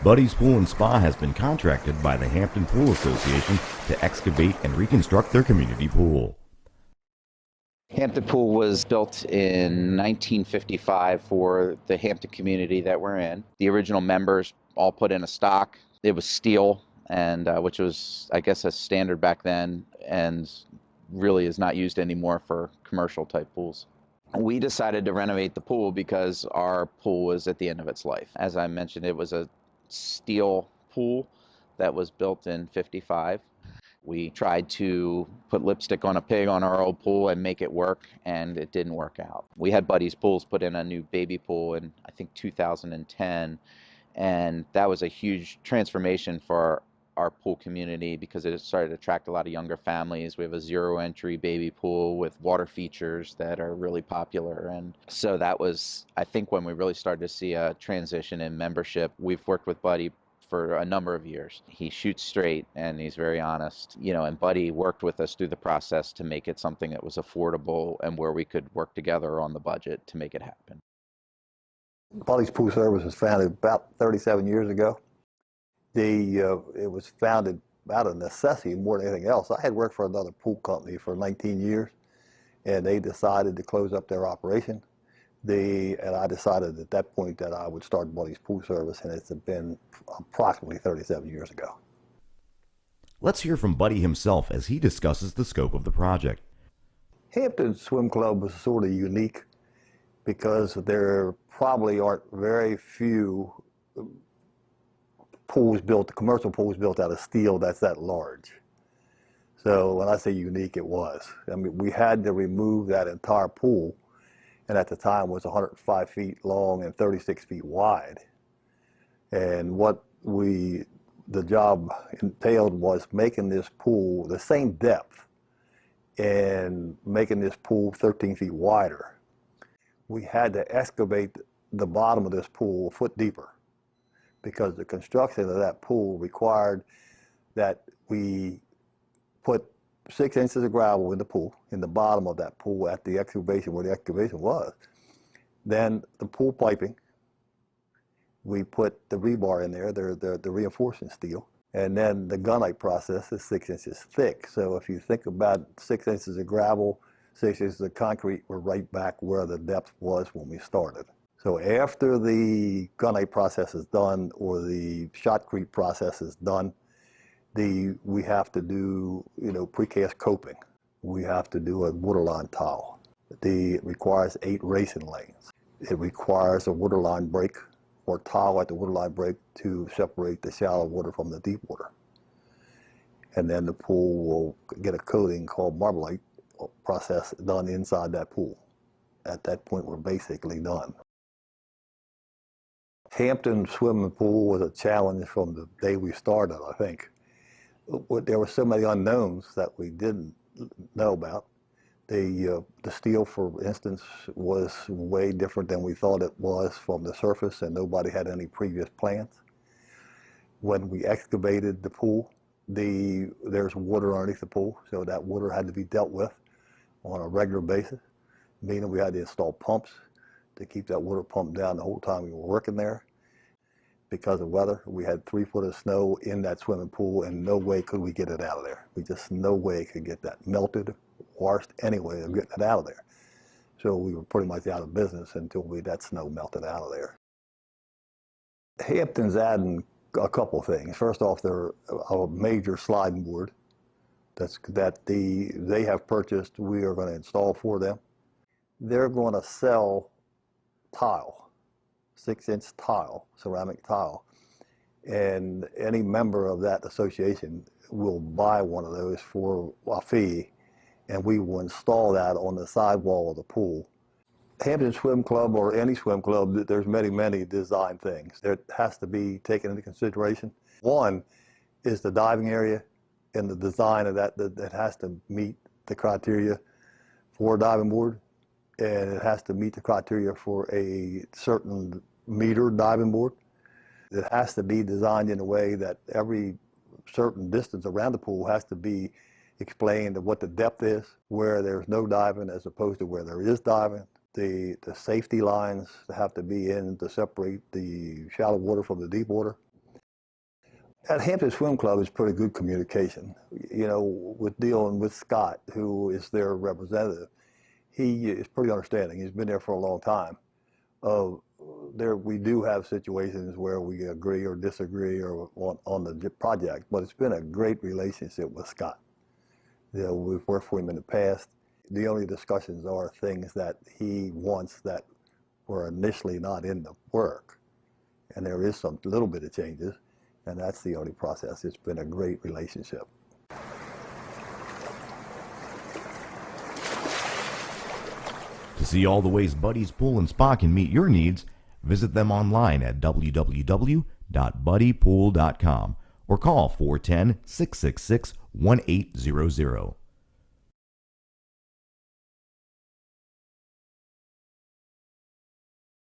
Buddy's Pool and Spa has been contracted by the Hampton Pool Association to excavate and reconstruct their community pool. Hampton Pool was built in 1955 for the Hampton community that we're in. The original members all put in a stock. It was steel, and which was, I guess, a standard back then, and really is not used anymore for commercial type pools. We decided to renovate the pool because our pool was at the end of its life. As I mentioned, it was a steel pool that was built in 55. We tried to put lipstick on a pig on our old pool and make it work, and it didn't work out. We had Buddy's Pools put in a new baby pool in, I think, 2010, and that was a huge transformation for our pool community because it started to attract a lot of younger families. We have a zero entry baby pool with water features that are really popular. And so that was, I think, when we really started to see a transition in membership. We've worked with Buddy for a number of years. He shoots straight and he's very honest, and Buddy worked with us through the process to make it something that was affordable and where we could work together on the budget to make it happen. Buddy's Pool Service was founded about 37 years ago. It was founded out of necessity more than anything else. I had worked for another pool company for 19 years, and they decided to close up their operation. And I decided at that point that I would start Buddy's Pool Service, and it's been approximately 37 years ago. Let's hear from Buddy himself as he discusses the scope of the project. Hampton Swim Club was sort of unique because there probably aren't very few commercial pools built out of steel that's that large. So when I say unique, it was. I mean, we had to remove that entire pool, and at the time was 105 feet long and 36 feet wide. And what the job entailed was making this pool the same depth and making this pool 13 feet wider. We had to excavate the bottom of this pool a foot deeper because the construction of that pool required that we put 6 inches of gravel in the pool, in the bottom of that pool at the excavation, where the excavation was. Then the pool piping, we put the rebar in there, the reinforcing steel, and then the gunite process is 6 inches thick. So if you think about 6 inches of gravel, 6 inches of concrete, we're right back where the depth was when we started. So after the gunite process is done, or the shotcrete process is done, we have to do precast coping. We have to do a waterline tile. It requires 8 racing lanes. It requires a waterline break or tile at the waterline break to separate the shallow water from the deep water. And then the pool will get a coating called Marblite process done inside that pool. At that point, we're basically done. Hampton Swimming Pool was a challenge from the day we started, I think. There were so many unknowns that we didn't know about. The steel, for instance, was way different than we thought it was from the surface, and nobody had any previous plans. When we excavated the pool, there's water underneath the pool, so that water had to be dealt with on a regular basis, meaning we had to install pumps to keep that water pumped down the whole time we were working there. Because of weather, we had 3 foot of snow in that swimming pool, and no way could we get it out of there. No way could get that melted, washed, any way of getting it out of there. So we were pretty much out of business until that snow melted out of there. Hampton's adding a couple things. First off, they're a major sliding board that they have purchased. We are going to install for them. They're going to sell tile, 6-inch tile, ceramic tile, and any member of that association will buy one of those for a fee, and we will install that on the sidewall of the pool. Hampton Swim Club, or any swim club, there's many design things that has to be taken into consideration. One is the diving area and the design of that has to meet the criteria for a diving board, and it has to meet the criteria for a certain meter diving board. It has to be designed in a way that every certain distance around the pool has to be explained of what the depth is, where there's no diving as opposed to where there is diving. The safety lines have to be in to separate the shallow water from the deep water. At Hampton Swim Club, it's pretty good communication. You know, with dealing with Scott, who is their representative, he is pretty understanding. He's been there for a long time. We do have situations where we agree or disagree or on the project, but it's been a great relationship with Scott. You know, we've worked for him in the past. The only discussions are things that he wants that were initially not in the work. And there is some little bit of changes, and that's the only process. It's been a great relationship. To see all the ways Buddy's Pool and Spa can meet your needs, visit them online at www.buddypool.com or call 410-666-1800.